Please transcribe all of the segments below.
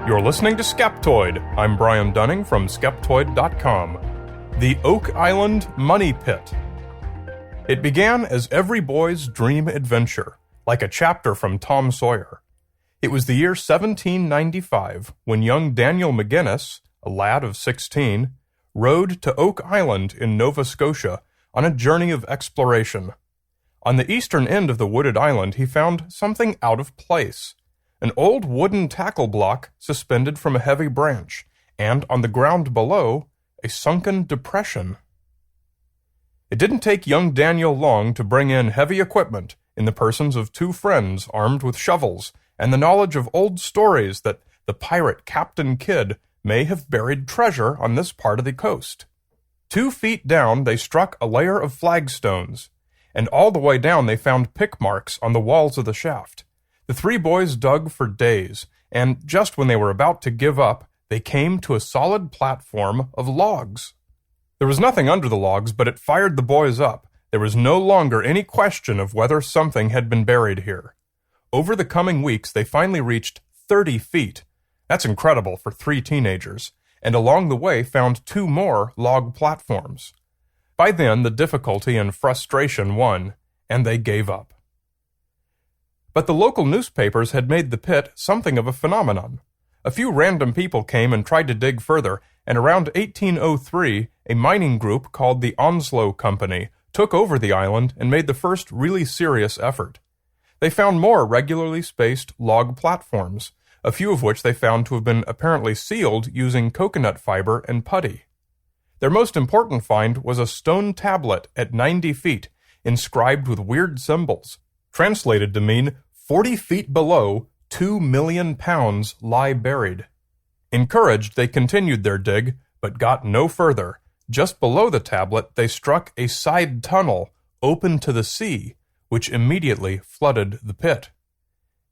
You're listening to Skeptoid. I'm Brian Dunning from Skeptoid.com. The Oak Island Money Pit. It began as every boy's dream adventure, like a chapter from Tom Sawyer. It was the year 1795 when young Daniel McGinnis, a lad of 16, rode to Oak Island in Nova Scotia on a journey of exploration. On the eastern end of the wooded island, he found something out of place. An old wooden tackle block suspended from a heavy branch, and on the ground below, a sunken depression. It didn't take young Daniel long to bring in heavy equipment in the persons of two friends armed with shovels and the knowledge of old stories that the pirate Captain Kidd may have buried treasure on this part of the coast. 2 feet down, they struck a layer of flagstones, and all the way down they found pick marks on the walls of the shaft. The three boys dug for days, and just when they were about to give up, they came to a solid platform of logs. There was nothing under the logs, but it fired the boys up. There was no longer any question of whether something had been buried here. Over the coming weeks, they finally reached 30 feet. That's incredible for 3 teenagers, and along the way found 2 more log platforms. By then, the difficulty and frustration won, and they gave up. But the local newspapers had made the pit something of a phenomenon. A few random people came and tried to dig further, and around 1803, a mining group called the Onslow Company took over the island and made the first really serious effort. They found more regularly spaced log platforms, a few of which they found to have been apparently sealed using coconut fiber and putty. Their most important find was a stone tablet at 90 feet, inscribed with weird symbols, translated to mean 40 feet below, 2 million pounds lie buried. Encouraged, they continued their dig, but got no further. Just below the tablet, they struck a side tunnel open to the sea, which immediately flooded the pit.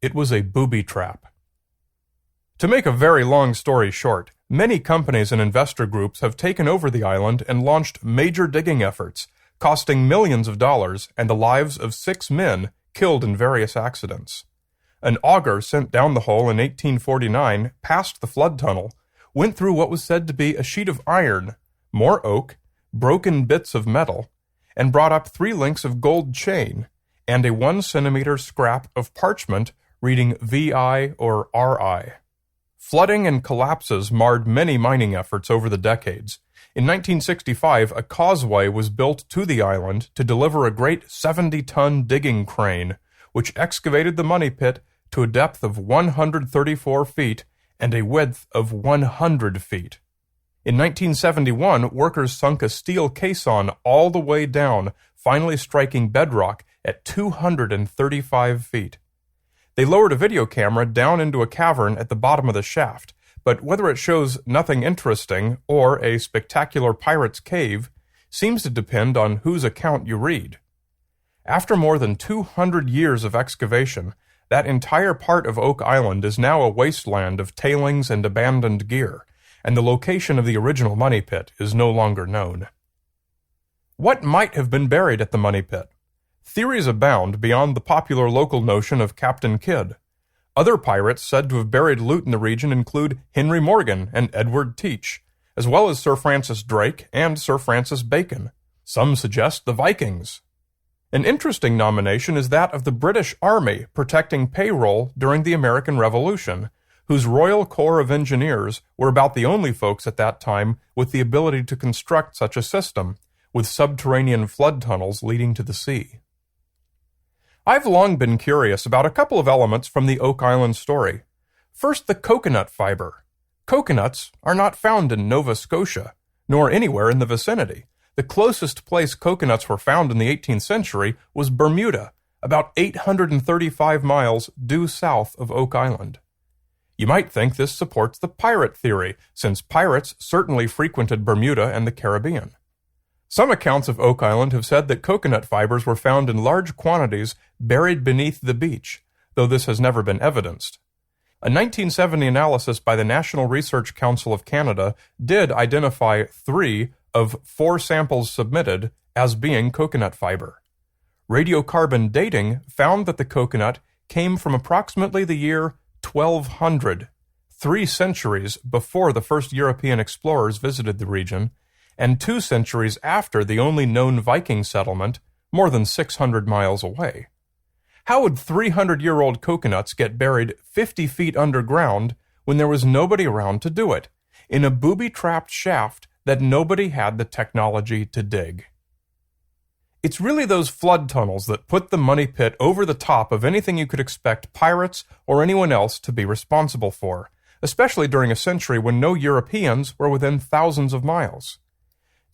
It was a booby trap. To make a very long story short, many companies and investor groups have taken over the island and launched major digging efforts, costing millions of dollars and the lives of 6 men killed in various accidents. An auger sent down the hole in 1849 past the flood tunnel, went through what was said to be a sheet of iron, more oak, broken bits of metal, and brought up 3 links of gold chain and a 1-centimeter scrap of parchment reading VI or RI. Flooding and collapses marred many mining efforts over the decades. In 1965, a causeway was built to the island to deliver a great 70-ton digging crane, which excavated the money pit to a depth of 134 feet and a width of 100 feet. In 1971, workers sunk a steel caisson all the way down, finally striking bedrock at 235 feet. They lowered a video camera down into a cavern at the bottom of the shaft, but whether it shows nothing interesting or a spectacular pirate's cave seems to depend on whose account you read. After more than 200 years of excavation, that entire part of Oak Island is now a wasteland of tailings and abandoned gear, and the location of the original money pit is no longer known. What might have been buried at the money pit? Theories abound beyond the popular local notion of Captain Kidd. Other pirates said to have buried loot in the region include Henry Morgan and Edward Teach, as well as Sir Francis Drake and Sir Francis Bacon. Some suggest the Vikings. An interesting nomination is that of the British Army protecting payroll during the American Revolution, whose Royal Corps of Engineers were about the only folks at that time with the ability to construct such a system, with subterranean flood tunnels leading to the sea. I've long been curious about a couple of elements from the Oak Island story. First, the coconut fiber. Coconuts are not found in Nova Scotia, nor anywhere in the vicinity. The closest place coconuts were found in the 18th century was Bermuda, about 835 miles due south of Oak Island. You might think this supports the pirate theory, since pirates certainly frequented Bermuda and the Caribbean. Some accounts of Oak Island have said that coconut fibers were found in large quantities buried beneath the beach, though this has never been evidenced. A 1970 analysis by the National Research Council of Canada did identify 3 of 4 samples submitted as being coconut fiber. Radiocarbon dating found that the coconut came from approximately the year 1200, 3 centuries before the first European explorers visited the region, and 2 centuries after the only known Viking settlement, more than 600 miles away. How would 300-year-old coconuts get buried 50 feet underground when there was nobody around to do it, in a booby-trapped shaft that nobody had the technology to dig? It's really those flood tunnels that put the money pit over the top of anything you could expect pirates or anyone else to be responsible for, especially during a century when no Europeans were within thousands of miles.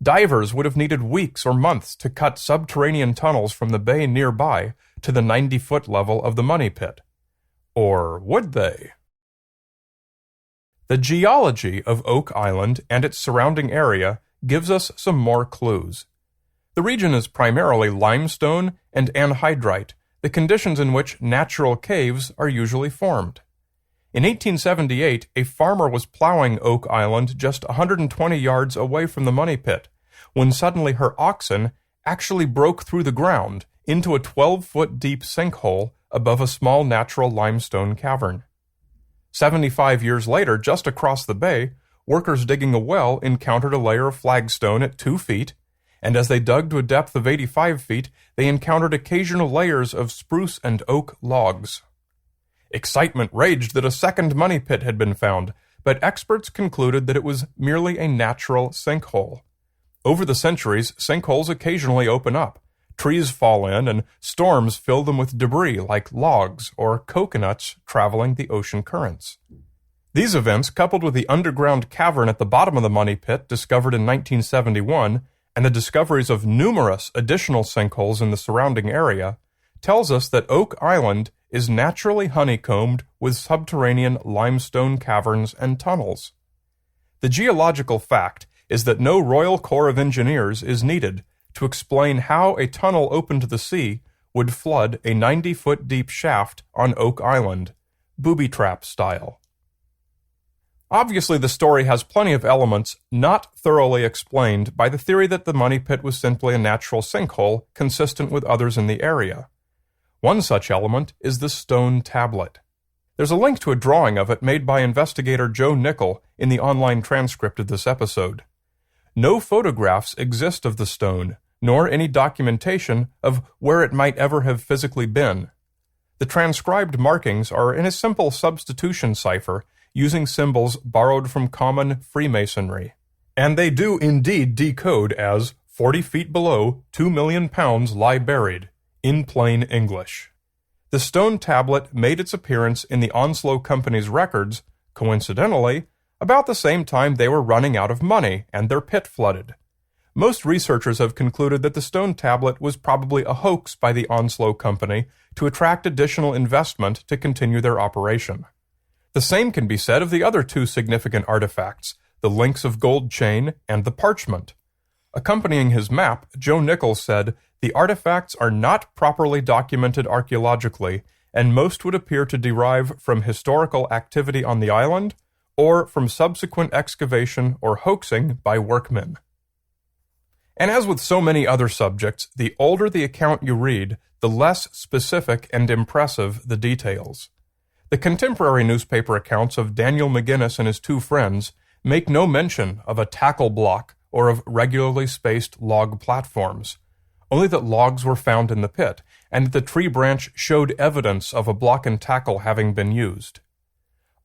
Divers would have needed weeks or months to cut subterranean tunnels from the bay nearby to the 90-foot level of the money pit. Or would they? The geology of Oak Island and its surrounding area gives us some more clues. The region is primarily limestone and anhydrite, the conditions in which natural caves are usually formed. In 1878, a farmer was plowing Oak Island just 120 yards away from the money pit, when suddenly her oxen actually broke through the ground into a 12-foot deep sinkhole above a small natural limestone cavern. 75 years later, just across the bay, workers digging a well encountered a layer of flagstone at 2 feet, and as they dug to a depth of 85 feet, they encountered occasional layers of spruce and oak logs. Excitement raged that a second money pit had been found, but experts concluded that it was merely a natural sinkhole. Over the centuries, sinkholes occasionally open up. Trees fall in, and storms fill them with debris like logs or coconuts traveling the ocean currents. These events, coupled with the underground cavern at the bottom of the money pit discovered in 1971, and the discoveries of numerous additional sinkholes in the surrounding area, tells us that Oak Island is naturally honeycombed with subterranean limestone caverns and tunnels. The geological fact is that no Royal Corps of Engineers is needed to explain how a tunnel open to the sea would flood a 90-foot deep shaft on Oak Island, booby-trap style. Obviously, the story has plenty of elements not thoroughly explained by the theory that the money pit was simply a natural sinkhole consistent with others in the area. One such element is the stone tablet. There's a link to a drawing of it made by investigator Joe Nickel in the online transcript of this episode. No photographs exist of the stone, nor any documentation of where it might ever have physically been. The transcribed markings are in a simple substitution cipher using symbols borrowed from common Freemasonry. And they do indeed decode as 40 feet below, 2 million pounds lie buried, in plain English. The stone tablet made its appearance in the Onslow Company's records, coincidentally, about the same time they were running out of money and their pit flooded. Most researchers have concluded that the stone tablet was probably a hoax by the Onslow Company to attract additional investment to continue their operation. The same can be said of the other 2 significant artifacts, the links of gold chain and the parchment. Accompanying his map, Joe Nichols said, "The artifacts are not properly documented archaeologically, and most would appear to derive from historical activity on the island or from subsequent excavation or hoaxing by workmen." And as with so many other subjects, the older the account you read, the less specific and impressive the details. The contemporary newspaper accounts of Daniel McGinnis and his 2 friends make no mention of a tackle block or of regularly spaced log platforms, only that logs were found in the pit, and that the tree branch showed evidence of a block and tackle having been used.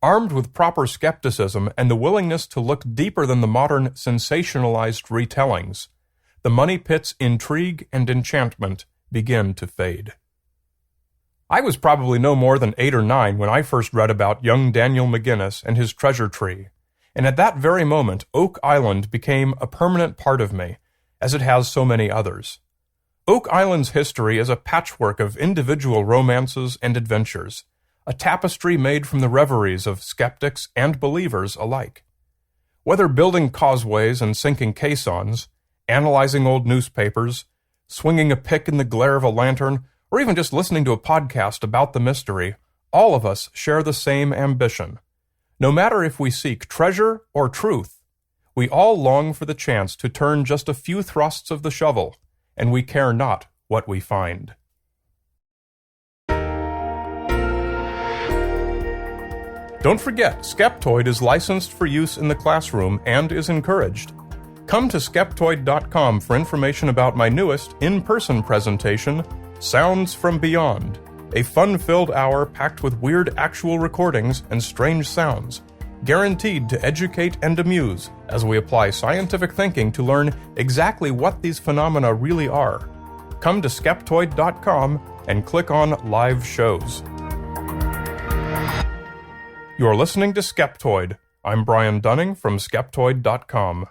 Armed with proper skepticism and the willingness to look deeper than the modern sensationalized retellings, the money pit's intrigue and enchantment begin to fade. I was probably no more than 8 or 9 when I first read about young Daniel McGinnis and his treasure tree, and at that very moment Oak Island became a permanent part of me, as it has so many others. Oak Island's history is a patchwork of individual romances and adventures, a tapestry made from the reveries of skeptics and believers alike. Whether building causeways and sinking caissons, analyzing old newspapers, swinging a pick in the glare of a lantern, or even just listening to a podcast about the mystery, all of us share the same ambition. No matter if we seek treasure or truth, we all long for the chance to turn just a few thrusts of the shovel, and we care not what we find. Don't forget, Skeptoid is licensed for use in the classroom and is encouraged. Come to Skeptoid.com for information about my newest in-person presentation, Sounds from Beyond, a fun-filled hour packed with weird actual recordings and strange sounds, guaranteed to educate and amuse as we apply scientific thinking to learn exactly what these phenomena really are. Come to Skeptoid.com and click on Live Shows. You're listening to Skeptoid. I'm Brian Dunning from Skeptoid.com.